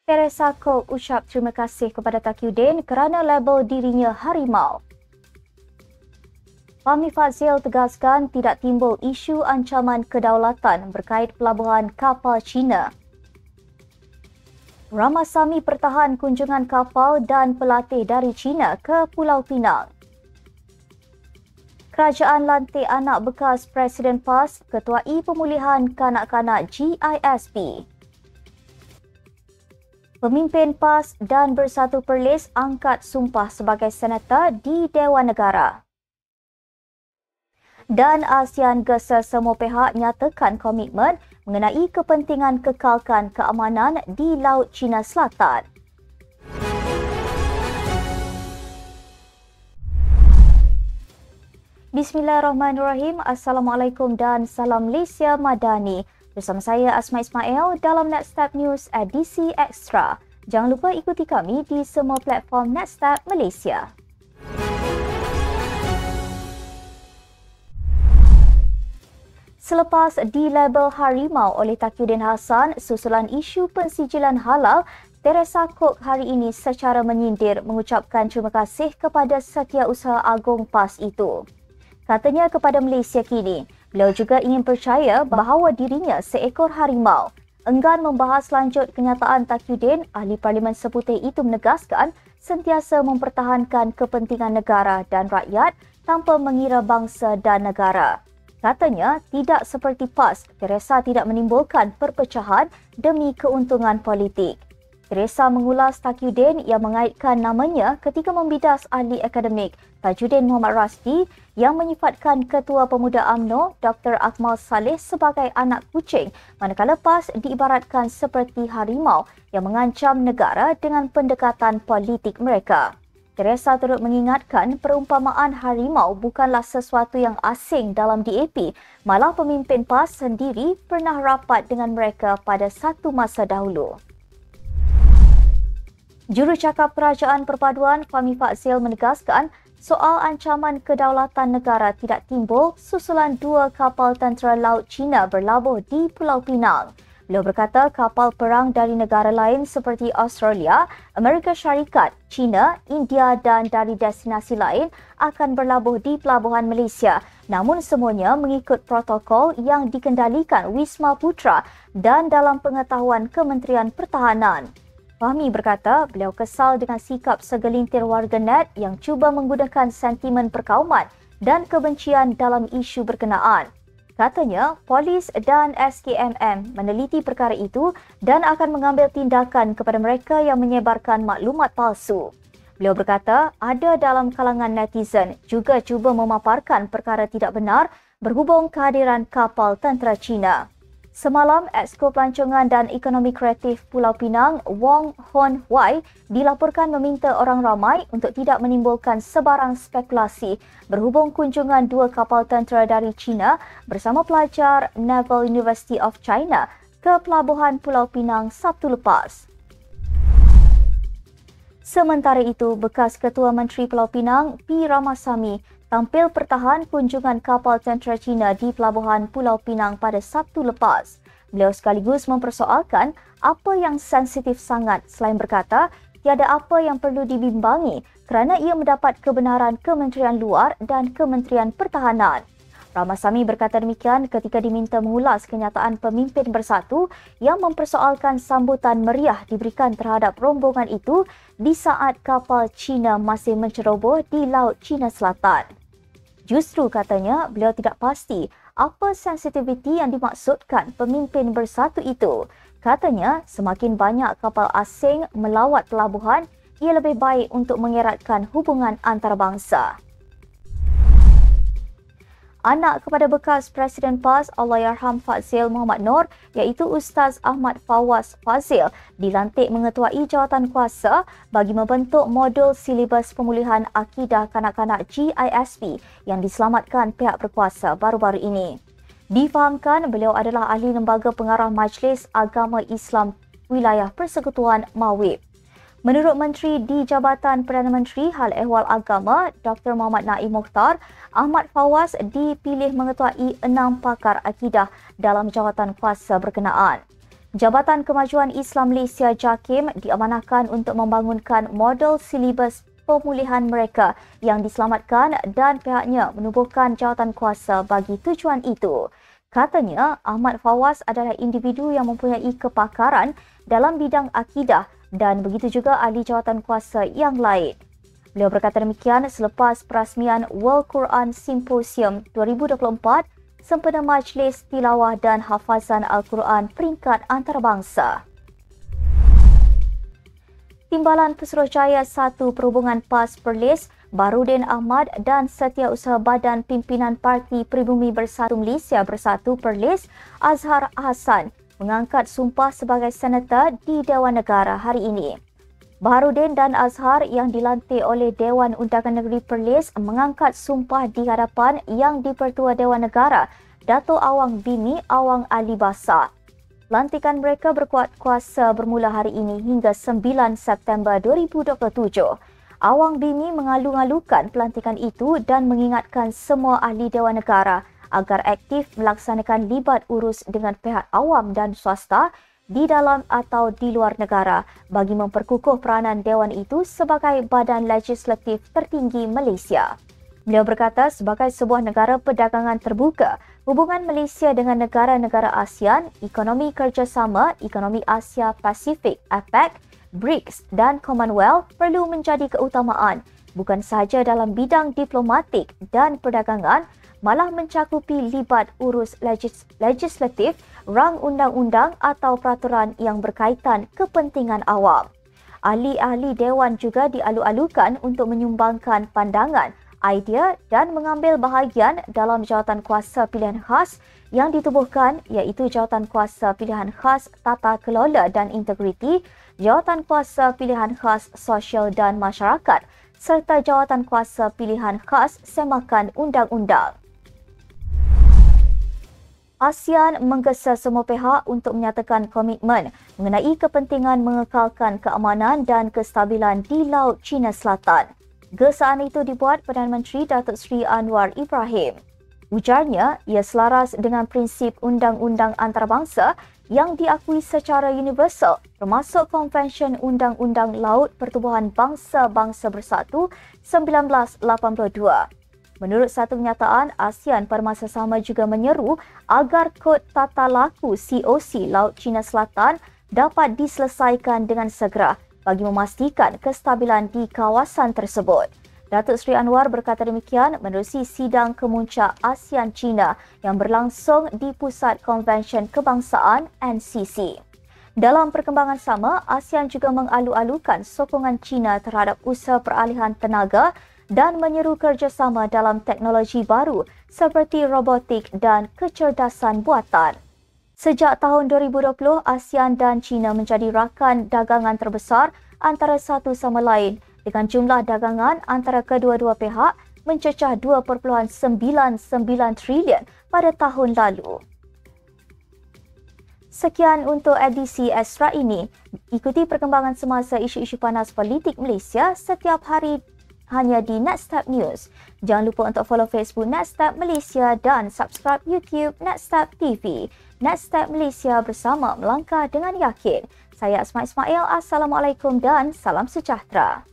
Teresa Kok ucap terima kasih kepada Taqiyuddin kerana label dirinya harimau. Fahmi Fadzil tegaskan tidak timbul isu ancaman kedaulatan berkait pelabuhan kapal China. Ramasamy pertahan kunjungan kapal dan pelatih dari China ke Pulau Pinang. Kerajaan lantik anak bekas Presiden PAS, Ketuai Pemulihan Kanak-kanak GISP. Pemimpin PAS dan Bersatu Perlis angkat sumpah sebagai senator di Dewan Negara. Dan ASEAN gesa semua pihak nyatakan komitmen mengenai kepentingan kekalkan keamanan di Laut Cina Selatan. Bismillahirrahmanirrahim. Assalamualaikum dan salam Malaysia Madani. Bersama saya Asma Ismail dalam Nextstep News edisi Extra. Jangan lupa ikuti kami di semua platform Nextstep Malaysia. Selepas dilabel harimau oleh Taqiyuddin Hassan susulan isu pensijilan halal, Teresa Kok hari ini secara menyindir mengucapkan terima kasih kepada Setiausaha Agung PAS itu. Katanya kepada Malaysia kini, beliau juga ingin percaya bahawa dirinya seekor harimau. Enggan membahas lanjut kenyataan Taqiyuddin, ahli Parlimen Seputih itu menegaskan sentiasa mempertahankan kepentingan negara dan rakyat tanpa mengira bangsa dan negara. Katanya, tidak seperti PAS, Teresa tidak menimbulkan perpecahan demi keuntungan politik. Teresa mengulas Taqiyuddin yang mengaitkan namanya ketika membidas ahli akademik Tajuddin Muhammad Rasdi yang menyifatkan Ketua Pemuda UMNO Dr. Akmal Saleh sebagai anak kucing, manakala PAS diibaratkan seperti harimau yang mengancam negara dengan pendekatan politik mereka. Teresa turut mengingatkan perumpamaan harimau bukanlah sesuatu yang asing dalam DAP, malah pemimpin PAS sendiri pernah rapat dengan mereka pada satu masa dahulu. Jurucakap Kerajaan Perpaduan Fahmi Fadzil menegaskan soal ancaman kedaulatan negara tidak timbul susulan dua kapal tentera laut China berlabuh di Pulau Pinang. Beliau berkata kapal perang dari negara lain seperti Australia, Amerika Syarikat, China, India dan dari destinasi lain akan berlabuh di pelabuhan Malaysia. Namun semuanya mengikut protokol yang dikendalikan Wisma Putra dan dalam pengetahuan Kementerian Pertahanan. Fahmi berkata beliau kesal dengan sikap segelintir warganet yang cuba menggunakan sentimen perkauman dan kebencian dalam isu berkenaan. Katanya, polis dan SKMM meneliti perkara itu dan akan mengambil tindakan kepada mereka yang menyebarkan maklumat palsu. Beliau berkata ada dalam kalangan netizen juga cuba memaparkan perkara tidak benar berhubung kehadiran kapal tentera China. Semalam, Exco Pelancongan dan Ekonomi Kreatif Pulau Pinang, Wong Hon Wai, dilaporkan meminta orang ramai untuk tidak menimbulkan sebarang spekulasi berhubung kunjungan dua kapal tentera dari China bersama pelajar Naval University of China ke Pelabuhan Pulau Pinang Sabtu lepas. Sementara itu, bekas Ketua Menteri Pulau Pinang, P. Ramasamy, tampil pertahan kunjungan kapal tentera China di Pelabuhan Pulau Pinang pada Sabtu lepas. Beliau sekaligus mempersoalkan apa yang sensitif sangat selain berkata tiada apa yang perlu dibimbangi kerana ia mendapat kebenaran Kementerian Luar dan Kementerian Pertahanan. Ramasamy berkata demikian ketika diminta mengulas kenyataan pemimpin bersatu yang mempersoalkan sambutan meriah diberikan terhadap rombongan itu di saat kapal China masih menceroboh di Laut Cina Selatan. Justru katanya beliau tidak pasti apa sensitiviti yang dimaksudkan pemimpin bersatu itu. Katanya semakin banyak kapal asing melawat pelabuhan, ia lebih baik untuk mengeratkan hubungan antarabangsa. Anak kepada bekas Presiden PAS Allahyarham Fadzil Muhammad Noor iaitu Ustaz Ahmad Fawaz Fadzil dilantik mengetuai jawatankuasa bagi membentuk modul silibus pemulihan akidah kanak-kanak GISP yang diselamatkan pihak berkuasa baru-baru ini. Difahamkan beliau adalah ahli lembaga pengarah Majlis Agama Islam Wilayah Persekutuan MAWIP. Menurut Menteri di Jabatan Perdana Menteri Hal Ehwal Agama, Dr. Muhammad Naim Mokhtar, Ahmad Fawaz dipilih mengetuai 6 pakar akidah dalam jawatan kuasa berkenaan. Jabatan Kemajuan Islam Malaysia JAKIM diamanahkan untuk membangunkan model silibus pemulihan mereka yang diselamatkan dan pihaknya menubuhkan jawatan kuasa bagi tujuan itu. Katanya, Ahmad Fawaz adalah individu yang mempunyai kepakaran dalam bidang akidah dan begitu juga ahli jawatan kuasa yang lain. Beliau berkata demikian selepas perasmian World Quran Symposium 2024 sempena Majlis Tilawah dan Hafazan Al-Quran peringkat antarabangsa. Timbalan Pesuruhjaya 1 Perhubungan PAS Perlis, Barudin Ahmad dan Setiausaha Badan Pimpinan Parti Pribumi Bersatu Malaysia Bersatu Perlis, Azhar Hassan, mengangkat sumpah sebagai senator di Dewan Negara hari ini. Baharudin dan Azhar yang dilantik oleh Dewan Undangan Negeri Perlis mengangkat sumpah di hadapan Yang di-Pertua Dewan Negara, Dato' Awang Bimi Awang Ali Basa. Lantikan mereka berkuat kuasa bermula hari ini hingga 9 September 2027. Awang Bimi mengalu-alukan pelantikan itu dan mengingatkan semua ahli Dewan Negara agar aktif melaksanakan libat urus dengan pihak awam dan swasta di dalam atau di luar negara bagi memperkukuh peranan Dewan itu sebagai badan legislatif tertinggi Malaysia. Beliau berkata sebagai sebuah negara perdagangan terbuka, hubungan Malaysia dengan negara-negara ASEAN, ekonomi kerjasama, ekonomi Asia Pasifik, APEC, BRICS dan Commonwealth perlu menjadi keutamaan bukan sahaja dalam bidang diplomatik dan perdagangan, malah mencakupi libat urus legislatif, rang undang-undang atau peraturan yang berkaitan kepentingan awam. Ahli-ahli Dewan juga dialu-alukan untuk menyumbangkan pandangan, idea dan mengambil bahagian dalam jawatan kuasa pilihan khas yang ditubuhkan iaitu jawatan kuasa pilihan khas tata kelola dan integriti, jawatan kuasa pilihan khas sosial dan masyarakat serta jawatan kuasa pilihan khas semakan undang-undang. ASEAN menggesa semua pihak untuk menyatakan komitmen mengenai kepentingan mengekalkan keamanan dan kestabilan di Laut Cina Selatan. Gesaan itu dibuat Perdana Menteri Datuk Seri Anwar Ibrahim. Ujarnya, ia selaras dengan prinsip undang-undang antarabangsa yang diakui secara universal termasuk Konvensyen Undang-Undang Laut Pertubuhan Bangsa-Bangsa Bersatu 1982. Menurut satu kenyataan, ASEAN pada masa sama juga menyeru agar Kod Tata Laku COC Laut Cina Selatan dapat diselesaikan dengan segera bagi memastikan kestabilan di kawasan tersebut. Datuk Seri Anwar berkata demikian menerusi sidang kemuncak ASEAN China yang berlangsung di Pusat Konvensyen Kebangsaan NCC. Dalam perkembangan sama, ASEAN juga mengalu-alukan sokongan China terhadap usaha peralihan tenaga dan menyeru kerjasama dalam teknologi baru seperti robotik dan kecerdasan buatan. Sejak tahun 2020, ASEAN dan China menjadi rakan dagangan terbesar antara satu sama lain dengan jumlah dagangan antara kedua-dua pihak mencecah 2.99 trilion pada tahun lalu. Sekian untuk edisi Extra ini. Ikuti perkembangan semasa isu-isu panas politik Malaysia setiap hari hanya di Nextstep News. Jangan lupa untuk follow Facebook Nextstep Malaysia dan subscribe YouTube Nextstep TV. Nextstep Malaysia bersama melangkah dengan yakin. Saya Asma Ismail. Assalamualaikum dan salam sejahtera.